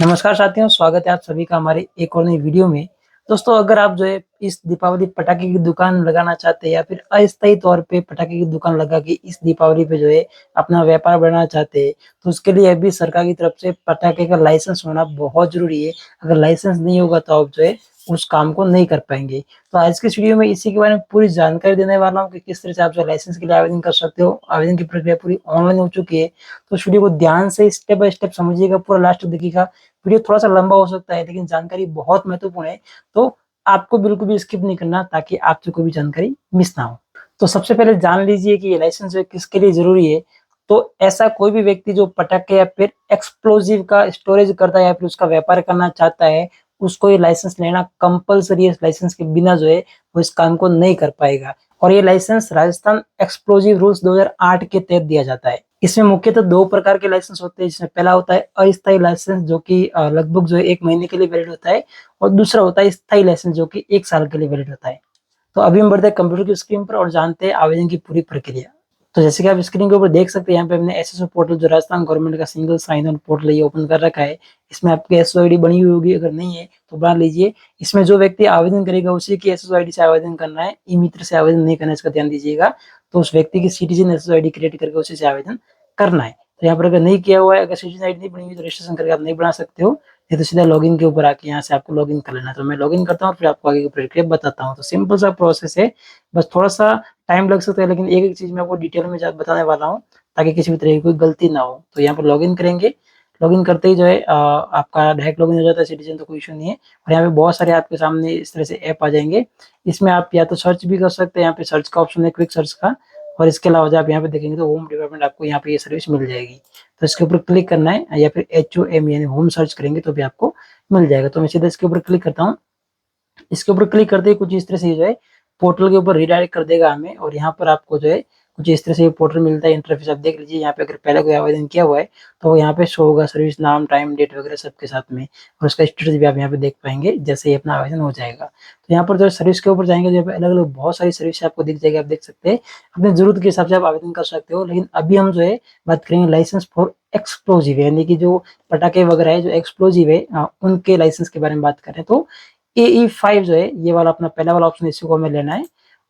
नमस्कार साथियों, स्वागत है आप सभी का हमारे एक और नई वीडियो में। दोस्तों, अगर आप जो है इस दीपावली पटाखे की दुकान लगाना चाहते हैं या फिर अस्थायी तौर पे पटाखे की दुकान लगा के इस दीपावली पे जो है अपना व्यापार बढ़ाना चाहते हैं, तो उसके लिए अभी सरकार की तरफ से पटाखे का लाइसेंस होना बहुत ज़रूरी है। अगर लाइसेंस नहीं होगा तो आप जो है उस काम को नहीं कर पाएँगे। तो आज की इस वीडियो में इसी के बारे में पूरी जानकारी देने वाला हूँ कि किस तरह से आप जो है लाइसेंस के लिए आवेदन कर सकते हो। आवेदन की प्रक्रिया पूरी ऑनलाइन हो चुकी है, तो इस वीडियो को ध्यान से स्टेप बाय स्टेप समझिएगा, पूरा लास्ट तक देखिएगा। वीडियो थोड़ा-सा लंबा हो सकता है, लेकिन जानकारी बहुत महत्वपूर्ण है, तो आपको बिल्कुल भी स्किप नहीं करना ताकि आपसे कोई भी जानकारी मिस ना हो। तो सबसे पहले जान लीजिए कि ये लाइसेंस जो है किसके लिए ज़रूरी है। तो ऐसा कोई भी व्यक्ति जो पटाखे या फिर एक्सप्लोसिव का स्टोरेज करता है या फिर उसका व्यापार करना चाहता है, उसको ये लाइसेंस लेना कंपल्सरी है। इस लाइसेंस के बिना जो है वो इस काम को नहीं कर पाएगा। और ये लाइसेंस राजस्थान एक्सप्लोसिव रूल्स 2008 के तहत दिया जाता है। इसमें मुख्यतः 2 प्रकार के लाइसेंस होते हैं, जिसमें पहला होता है अस्थायी लाइसेंस, जो कि लगभग जो है 1 महीने के लिए वैलिड होता है, और दूसरा होता है स्थायी लाइसेंस, जो कि 1 साल के लिए वैलिड होता है। तो अभी हम बढ़ते हैं कंप्यूटर की स्क्रीन पर और जानते हैं आवेदन की पूरी प्रक्रिया। तो जैसे कि आप स्क्रीन के ऊपर देख सकते हैं, यहाँ पे हमने एसएसओ पोर्टल, जो राजस्थान गवर्नमेंट का सिंगल साइन ऑन पोर्टल है, ये ओपन कर रखा है। इसमें आपकी एसएसओ आईडी बनी हुई होगी, अगर नहीं है तो बना लीजिए। इसमें जो व्यक्ति आवेदन करेगा उसी की एसएसओ आईडी से आवेदन करना है, ई मित्र से आवेदन नहीं करना है, इसका ध्यान दीजिएगा। तो उस व्यक्ति की सिटीजन एसएसओ आईडी क्रिएट करके उसी से आवेदन करना है। तो यहाँ पर अगर नहीं किया हुआ है, अगर सिटीजन आईडी नहीं बनी हुई, तो रजिस्ट्रेशन करके आप नहीं बना सकते हो, नहीं तो सीधा लॉगिन के ऊपर आके यहाँ से आपको लॉगिन कर लेना है। तो मैं लॉगिन करता हूँ, फिर आपको आगे की प्रक्रिया बताता हूँ। तो सिंपल सा प्रोसेस है, बस थोड़ा-सा टाइम लग सकता है, लेकिन एक-एक चीज़ मैं आपको डिटेल में बताने वाला हूँ, ताकि किसी भी तरह की कोई गलती ना हो। तो यहाँ पर लॉगिन करेंगे, लॉगिन करते ही जो है आपका डायरेक्ट लॉगिन हो जाता है सिटीजन, तो कोई इश्यू नहीं है। और यहाँ पे बहुत सारे आपके सामने इस तरह से ऐप आ जाएँगे। इसमें आप या तो सर्च भी कर सकते हैं, यहाँ पे सर्च का ऑप्शन है, क्विक सर्च का। और इसके अलावा जब आप यहाँ पे देखेंगे तो होम डिपार्टमेंट, आपको यहाँ पे ये सर्विस मिल जाएगी। तो इसके ऊपर क्लिक करना है, या फिर HOM यानी होम सर्च करेंगे तो भी आपको मिल जाएगा। तो मैं सीधा इसके ऊपर क्लिक करता हूँ। इसके ऊपर क्लिक करते ही कुछ इस तरह से जो है पोर्टल के ऊपर रीडायरेक्ट कर देगा हमें, और यहाँ पर आपको जो है कुछ इस तरह से पोर्टल मिलता है। इंटरफेस आप देख लीजिए, यहाँ पे अगर पहले कोई आवेदन किया हुआ है तो यहाँ पे शो होगा, सर्विस नाम, टाइम, डेट वगैरह सबके साथ में, और उसका स्टेटस भी आप यहाँ पे देख पाएंगे जैसे ही अपना आवेदन हो जाएगा। तो यहाँ पर जो सर्विस के ऊपर जाएंगे, जो अलग अलग बहुत सारी सर्विस आपको दिख जाएगी, आप देख सकते हैं। अपनी जरूरत के हिसाब से आप आवेदन कर सकते हो, लेकिन अभी हम जो है बात करेंगे लाइसेंस फॉर एक्सप्लोजिव, यानी कि जो पटाखे वगैरह है जो एक्सप्लोजिव है, उनके लाइसेंस के बारे में बात करें तो AE5 जो है ये वाला अपना पहला वाला ऑप्शन, इसी को हमें लेना है।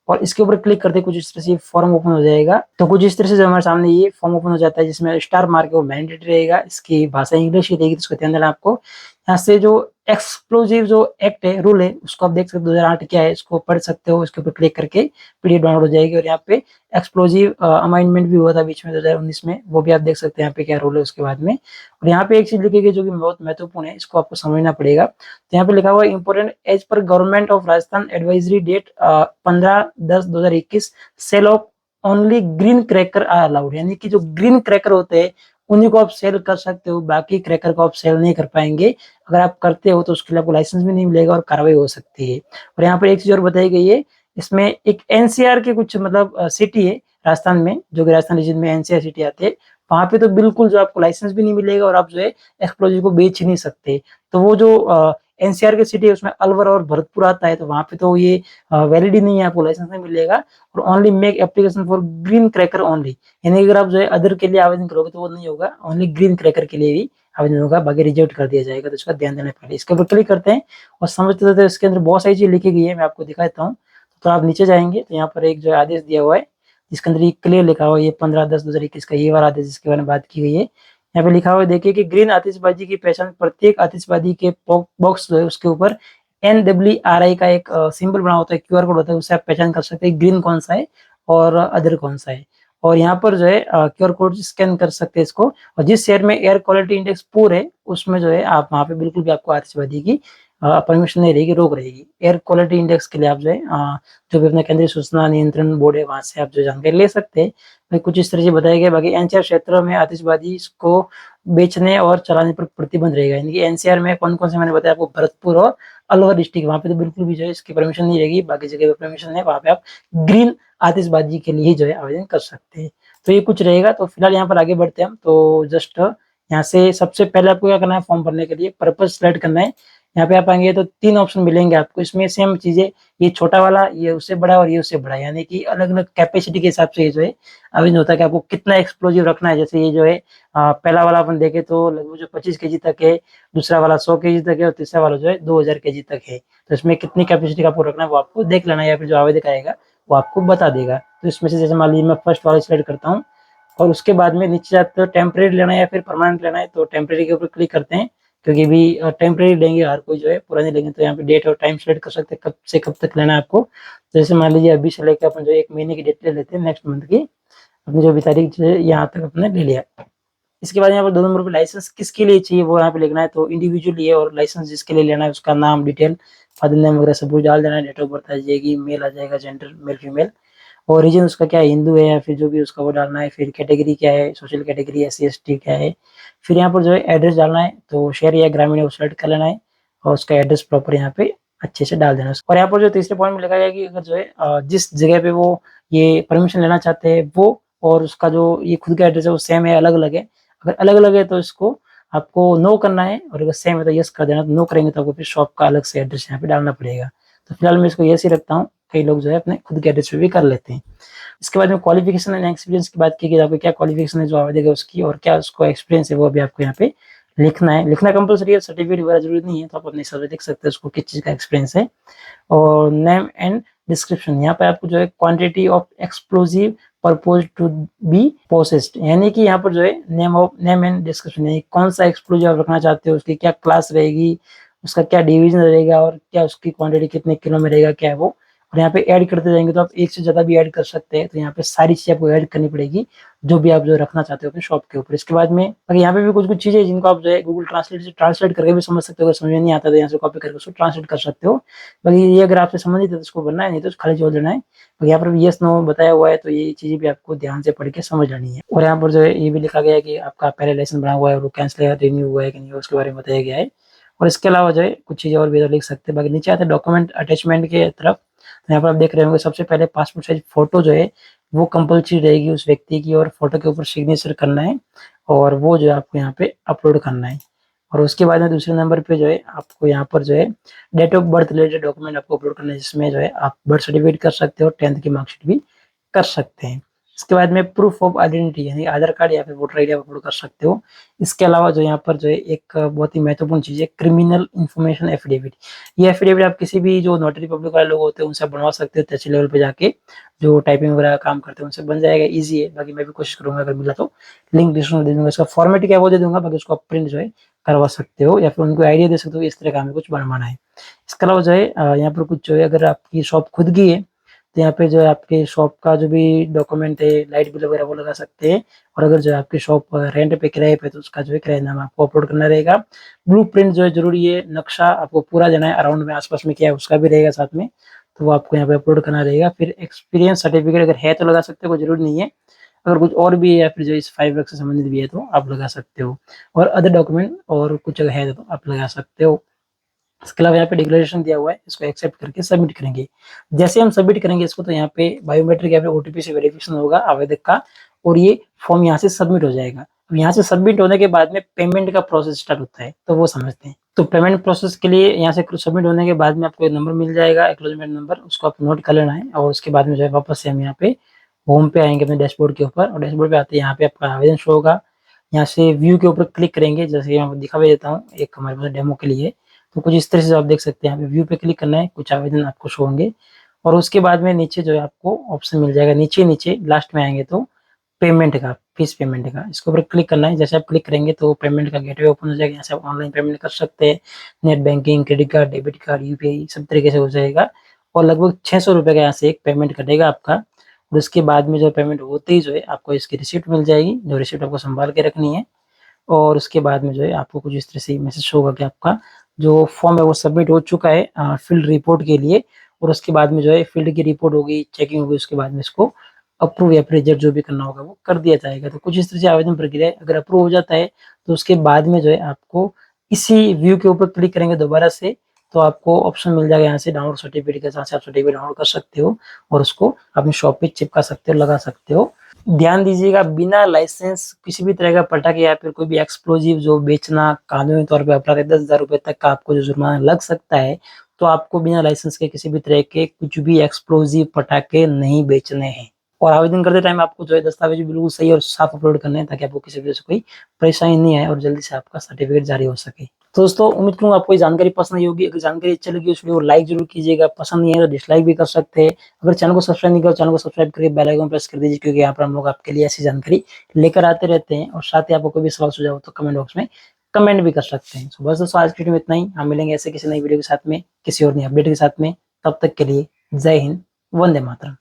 और इसके ऊपर क्लिक करते कुछ इस तरह से फॉर्म ओपन हो जाएगा। तो कुछ इस तरह से जो हमारे सामने ये फॉर्म ओपन हो जाता है, जिसमें स्टार मार्क है वो मैंडेटरी रहेगा। इसकी भाषा इंग्लिश ही रहेगी, तो इसको ध्यान देना आपको। यहाँ से जो एक्सप्लोजिव जो एक्ट है, रूल है, उसको आप देख सकते हो 2008 क्या है, इसको पढ़ सकते हो। इसके ऊपर क्लिक करके पीडीएफ डाउनलोड हो जाएगी। और यहाँ पे एक्सप्लोजिव अमेंडमेंट भी हुआ था बीच में 2019 में, वो भी आप देख सकते हैं यहाँ पे क्या रूल है उसके बाद में। और यहाँ पे एक चीज लिखी गई जो कि बहुत महत्वपूर्ण है, इसको आपको समझना पड़ेगा। तो यहाँ पे लिखा हुआ है important, as per government of Rajasthan advisory date 15/10/2021 sale of only green cracker are allowed, यानी कि जो ग्रीन क्रैकर होते हैं उन्हीं को आप सेल कर सकते हो, बाकी क्रैकर को आप सेल नहीं कर पाएंगे। अगर आप करते हो तो उसके लिए आपको लाइसेंस भी नहीं मिलेगा और कार्रवाई हो सकती है। और यहाँ पर एक चीज और बताई गई है, इसमें एक एनसीआर के कुछ मतलब सिटी है राजस्थान में, जो कि राजस्थान रीजन में एनसीआर सिटी आते हैं, वहां पे तो बिल्कुल जो आपको लाइसेंस भी नहीं मिलेगा और आप जो है एक्सप्लोजिव को बेच ही नहीं सकते। तो वो जो एनसीआर की सिटी है उसमें अलवर और भरतपुर आता है, तो वहां पे तो ये वैलिड ही नहीं है, आपको लाइसेंस नहीं मिलेगा। और only make application for green cracker only, यानी अगर आप जो है अदर के लिए आवेदन करोगे तो वो नहीं होगा, ओनली ग्रीन क्रैकर के लिए ही आवेदन होगा, बाकी रिजेक्ट कर दिया जाएगा। तो इसका ध्यान देना पहले। इसके ऊपर क्लिक करते हैं और समझते हैं, इसके अंदर बहुत सारी चीज लिखी गई है, मैं आपको दिखा देता हूँ। तो आप नीचे जाएंगे तो यहाँ पर एक जो आदेश दिया हुआ है, जिसके अंदर ये क्लियर लिखा हुआ है, ये 15/10/2021 का ये वाला आदेश जिसके बारे में बात की गई है। यहाँ पे लिखा हुआ है देखिए कि ग्रीन आतिशबाजी की पहचान, प्रत्येक आतिशबाजी के बॉक्स जो है उसके ऊपर NWRI का एक सिंबल बना होता है, QR कोड होता है, उससे आप पहचान कर सकते हैं ग्रीन कौन सा है और अदर कौन सा है। और यहाँ पर जो है QR कोड स्कैन कर सकते हैं इसको। और जिस शहर में एयर क्वालिटी इंडेक्स पूर है उसमें जो है आप वहाँ पे बिल्कुल भी आपको आतिशबाजी की परमिशन नहीं रहेगी, रोक रहेगी। एयर क्वालिटी इंडेक्स के लिए आप जो है जो भी अपना केंद्रीय सूचना नियंत्रण बोर्ड है, वहां से आप जो जानकारी ले सकते हैं। भाई कुछ इस तरह से बताया गया। बाकी एनसीआर क्षेत्रों में आतिशबाजी को बेचने और चलाने पर प्रतिबंध रहेगा, यानी कि एनसीआर में कौन कौन से मैंने बताया आपको, भरतपुर और अलवर डिस्ट्रिक्ट, वहां पे तो बिल्कुल भी जो है इसकी परमिशन नहीं रहेगी। बाकी जगह पे परमिशन है, वहां पे आप ग्रीन आतिशबाजी के लिए जो है आवेदन कर सकते हैं। तो ये कुछ रहेगा। तो फिलहाल यहाँ पर आगे बढ़ते हैं हम। तो जस्ट यहाँ से सबसे पहले आपको क्या करना है, फॉर्म भरने के लिए पर्पज सिलेक्ट करना है। यहाँ पे आप आएंगे तो 3 ऑप्शन मिलेंगे आपको। इसमें सेम चीजें, ये छोटा वाला, ये उससे बड़ा और ये उससे बड़ा, यानी कि अलग अलग कैपेसिटी के हिसाब से ये जो है अरेंज होता है कि आपको कितना एक्सप्लोजिव रखना है। जैसे ये जो है पहला वाला अपन देखे तो लगभग जो 25 केजी तक है, दूसरा वाला 100 केजी तक है और तीसरा वाला जो है 2000 केजी तक है। तो इसमें कितनी कैपेसिटी का आपको रखना है वो आपको देख लेना है, या फिर जो आवेदक आएगा वो आपको बता देगा। तो इसमें से जैसे मान लीजिए मैं फर्स्ट वाला सिलेक्ट करता हूँ और उसके बाद में नीचे जाते हो टेम्परेरी लेना है या फिर परमानेंट लेना है, तो टेम्परेरी के ऊपर क्लिक करते हैं, क्योंकि भी टेम्परेरी लेंगे हर कोई जो है, पुराने लेंगे तो यहाँ पे डेट और टाइम सेलेक्ट कर सकते हैं कब से कब तक लेना है आपको। तो जैसे मान लीजिए अभी से लेकर अपन जो 1 महीने की डेट ले लेते हैं, नेक्स्ट मंथ की अपनी जो भी तारीख जो है यहाँ तक अपने ले लिया। इसके बाद यहाँ पर 2 नंबर पे लाइसेंस किसके लिए चाहिए वो यहाँ पे लिखना है, तो इंडिविजुअली है, और लाइसेंस जिसके लिए लेना है उसका नाम डिटेल फादर नेम वगैरह सब कुछ डाल देना है। डेट ऑफ बर्थ आ जाएगी, मेल आ जाएगा, जेंडर मेल फीमेल, और रीजन उसका क्या है, हिंदू है या फिर जो भी उसका वो डालना है। फिर कैटेगरी क्या है, सोशल कैटेगरी, SC ST क्या है। फिर यहाँ पर जो है एड्रेस डालना है, तो शहर या ग्रामीण है वो सेलेक्ट कर लेना है और उसका एड्रेस प्रॉपर यहाँ पे अच्छे से डाल देना है। और यहाँ पर जो तीसरे पॉइंट में लिखा गया कि अगर जो है जिस जगह पे वो ये परमिशन लेना चाहते हैं वो और उसका जो ये खुद का एड्रेस है वो सेम है, अलग अलग है। अगर अलग अलग है तो इसको आपको नो करना है, और अगर सेम है तो यस कर देना। तो नो करेंगे तो आपको फिर शॉप का अलग से एड्रेस यहाँ पे डालना पड़ेगा। तो फिलहाल मैं इसको यस ही रखता हूँ, कई लोग जो है अपने खुद के एड्रेस पे भी कर लेते हैं। इसके बाद में क्वालिफिकेशन एंड एक्सपीरियंस की बात की कि आपको क्या क्वालिफिकेशन है जो आवेदक है उसकी, और क्या उसको एक्सपीरियंस है वो भी आपको यहाँ पे लिखना है। लिखना कंपलसरी है, सर्टिफिकेट वगैरह जरूरी नहीं है, तो आप अपने हिसाब से लिख सकते हैं उसको किस चीज का एक्सपीरियंस है। और नेम एंड डिस्क्रिप्शन, यहाँ पे आपको जो है quantity of explosive purpose to be processed, यानी कि यहाँ पर जो है नेम एंड डिस्क्रिप्शन, यानी कौन सा एक्सप्लोजिव आप रखना चाहते हो, उसकी क्या क्लास रहेगी, उसका क्या डिवीजन रहेगा, और क्या उसकी क्वांटिटी कितने किलो में रहेगा, क्या है वो। और यहाँ पे ऐड करते जाएंगे तो आप एक से ज्यादा भी ऐड कर सकते हैं। तो यहाँ पे सारी चीजें आपको ऐड करनी पड़ेगी जो भी आप जो रखना चाहते हो अपने शॉप के ऊपर। इसके बाद में अगर यहाँ पे भी कुछ कुछ चीजें जिनको आप जो है गूगल ट्रांसलेट से ट्रांसलेट करके भी समझ सकते हो, अगर समझ में नहीं आता तो यहाँ से कॉपी करके उसको ट्रांसलेट कर सकते हो। बाकी ये अगर आपसे संबंधित है तो उसको बनना है, नहीं तो खाली छोड़ देना है। तो यहाँ पर यस नो बताया हुआ है, तो ये चीजें भी आपको ध्यान से पढ़ के समझ लेनी है। और यहाँ पर जो है ये भी लिखा गया है कि आपका पहले लाइसेंस बना हुआ है और वो कैंसिल है, रिन्यू हुआ है कि नहीं, उसके बारे में बताया गया है। और इसके अलावा जो है कुछ चीजें और भी लिख सकते हैं। बाकी नीचे आते हैं डॉक्यूमेंट अटैचमेंट के तरफ, तो यहाँ पर आप देख रहे होंगे सबसे पहले पासपोर्ट साइज फोटो जो है वो कंपल्सरी रहेगी उस व्यक्ति की, और फोटो के ऊपर सिग्नेचर करना है और वो जो है आपको यहाँ पे अपलोड करना है। और उसके बाद में दूसरे नंबर पे जो है आपको यहाँ पर जो है date of birth related document आपको अपलोड करना है, जिसमें जो है आप बर्थ सर्टिफिकेट कर सकते हो, 10th की मार्कशीट भी कर सकते हैं। इसके बाद में प्रूफ ऑफ आइडेंटिटी यानी आधार कार्ड या फिर वोटर आईडी अपलोड कर सकते हो। इसके अलावा जो यहाँ पर जो है एक बहुत ही महत्वपूर्ण चीज है क्रिमिनल इन्फॉर्मेशन एफिडेविट। ये एफिडेविट आप किसी भी जो नोटरी पब्लिक वाले लोग होते हैं उनसे बनवा सकते हो, तहसील लेवल पे जाके जो टाइपिंग वगैरह काम करते हैं उनसे बन जाएगा, इजी है। बाकी मैं भी कोशिश करूंगा अगर मिला तो लिंक डिस्क्रिप्शन दे दूंगा, इसका फॉर्मेट क्या है वो दे दूंगा, बाकी उसको प्रिंट जो है करवा सकते हो या फिर उनको आइडिया दे सकते हो इस तरह का हमें कुछ बनवाना है। इसके अलावा जो है यहाँ पर कुछ जो है अगर आपकी शॉप खुद की है तो यहाँ पे जो है आपके शॉप का जो भी डॉक्यूमेंट है, लाइट बिल वगैरह वो लगा सकते हैं। और अगर जो है आपकी शॉप रेंट पे किराए पे तो उसका जो है किराएनामा आपको अपलोड करना रहेगा। ब्लू प्रिंट जो है जरूरी है, नक्शा आपको पूरा देना है अराउंड में आसपास में क्या है उसका भी रहेगा साथ में, तो वो आपको यहाँ पे अपलोड करना रहेगा। फिर एक्सपीरियंस सर्टिफिकेट अगर है तो लगा सकते हो, कोई जरूरी नहीं है। अगर कुछ और भी है या फिर जो इस 5 लाख से संबंधित भी है तो आप लगा सकते हो। और अदर डॉक्यूमेंट और कुछ अगर है तो आप लगा सकते हो। इसके अलावा यहाँ पे डिक्लेरेशन दिया हुआ है, इसको एक्सेप्ट करके सबमिट करेंगे। जैसे हम सबमिट करेंगे इसको तो यहाँ पे बायोमेट्रिक या फिर OTP से वेरिफिकेशन होगा आवेदक का, और ये फॉर्म यहाँ से सबमिट हो जाएगा। अब यहाँ से सबमिट होने के बाद में पेमेंट का प्रोसेस स्टार्ट होता है, तो वो समझते हैं। तो पेमेंट प्रोसेस के लिए यहाँ से सबमिट होने के बाद में आपको एक नंबर मिल जाएगा, एक्नॉलेजमेंट नंबर, उसको आप नोट कर लेना है। और उसके बाद में जो है वापस से हम यहाँ पे होम पे आएंगे अपने डैशबोर्ड के ऊपर, और डैशबोर्ड पे आते हैं यहाँ पे आपका आवेदन शो होगा। यहाँ से व्यू के ऊपर क्लिक करेंगे, जैसे यहाँ दिखा भी देता हूँ एक हमारे पास डेमो के लिए। तो कुछ इस तरह से आप देख सकते हैं, यहाँ पे व्यू पे क्लिक करना है, कुछ आवेदन आपको शो होंगे। और उसके बाद में नीचे जो है आपको ऑप्शन मिल जाएगा, नीचे नीचे लास्ट में आएंगे तो पेमेंट का, फीस पेमेंट का, इसके ऊपर क्लिक करना है। जैसे आप क्लिक करेंगे तो पेमेंट का गेटवे ओपन हो जाएगा, यहाँ से आप ऑनलाइन पेमेंट कर सकते हैं, net banking, credit card, debit card, UPI सब तरीके से हो जाएगा। और लगभग 600 रुपये का यहाँ से एक पेमेंट कटेगा आपका। और उसके बाद में जो पेमेंट होते ही जो है आपको इसकी रिसिप्ट मिल जाएगी, जो रिसिप्ट आपको संभाल के रखनी है। और उसके बाद में जो है आपको कुछ इस तरह से मैसेज होगा कि आपका जो फॉर्म है वो सबमिट हो चुका है फील्ड रिपोर्ट के लिए। और उसके बाद में जो है फील्ड की रिपोर्ट होगी, चेकिंग होगी, उसके बाद में इसको अप्रूव या फिर रिजेक्ट जो भी करना होगा वो कर दिया जाएगा। तो कुछ इस तरह से आवेदन प्रक्रिया है। अगर अप्रूव हो जाता है तो उसके बाद में जो है आपको इसी व्यू के ऊपर क्लिक करेंगे दोबारा से, तो आपको ऑप्शन मिल जाएगा यहाँ से डाउनलोड सर्टिफिकेट का, जहाँ से आप सर्टिफिकेट डाउनलोड कर सकते हो और उसको अपनी शॉप पे चिपका सकते हो, लगा सकते हो। ध्यान दीजिएगा, बिना लाइसेंस किसी भी तरह का पटाखे या फिर कोई भी एक्सप्लोजिव जो बेचना कानूनी तौर पे अपराध है, 10,000 रुपए तक का आपको जो जुर्माना लग सकता है। तो आपको बिना लाइसेंस के किसी भी तरह के कुछ भी एक्सप्लोजिव पटाखे नहीं बेचने हैं। और आवेदन करते टाइम आपको जो है दस्तावेज बिल्कुल सही और साफ अपलोड करने हैं, ताकि आपको किसी भी तरह से कोई परेशानी नहीं आए और जल्दी से आपका सर्टिफिकेट जारी हो सके। तो दोस्तों उम्मीद करूंगा आपको ये जानकारी पसंद आई होगी। अगर जानकारी अच्छी लगी उस वीडियो को लाइक जरूर कीजिएगा, पसंद नहीं है तो डिसलाइक भी कर सकते हैं। अगर चैनल को सब्सक्राइब नहीं किया, चैनल को सब्सक्राइब करके बेल आइकन प्रेस कर दीजिए, क्योंकि यहाँ पर हम लोग आपके लिए ऐसी जानकारी लेकर आते रहते हैं। और साथ ही आपको कोई भी सवाल सुझाव हो तो कमेंट बॉक्स में कमेंट भी कर सकते हैं। तो बस दोस्तों आज की वीडियो में इतना ही। हम मिलेंगे ऐसे किसी नई वीडियो के साथ में, किसी और नई अपडेट के साथ में। तब तक के लिए जय हिंद, वंदे मातरम।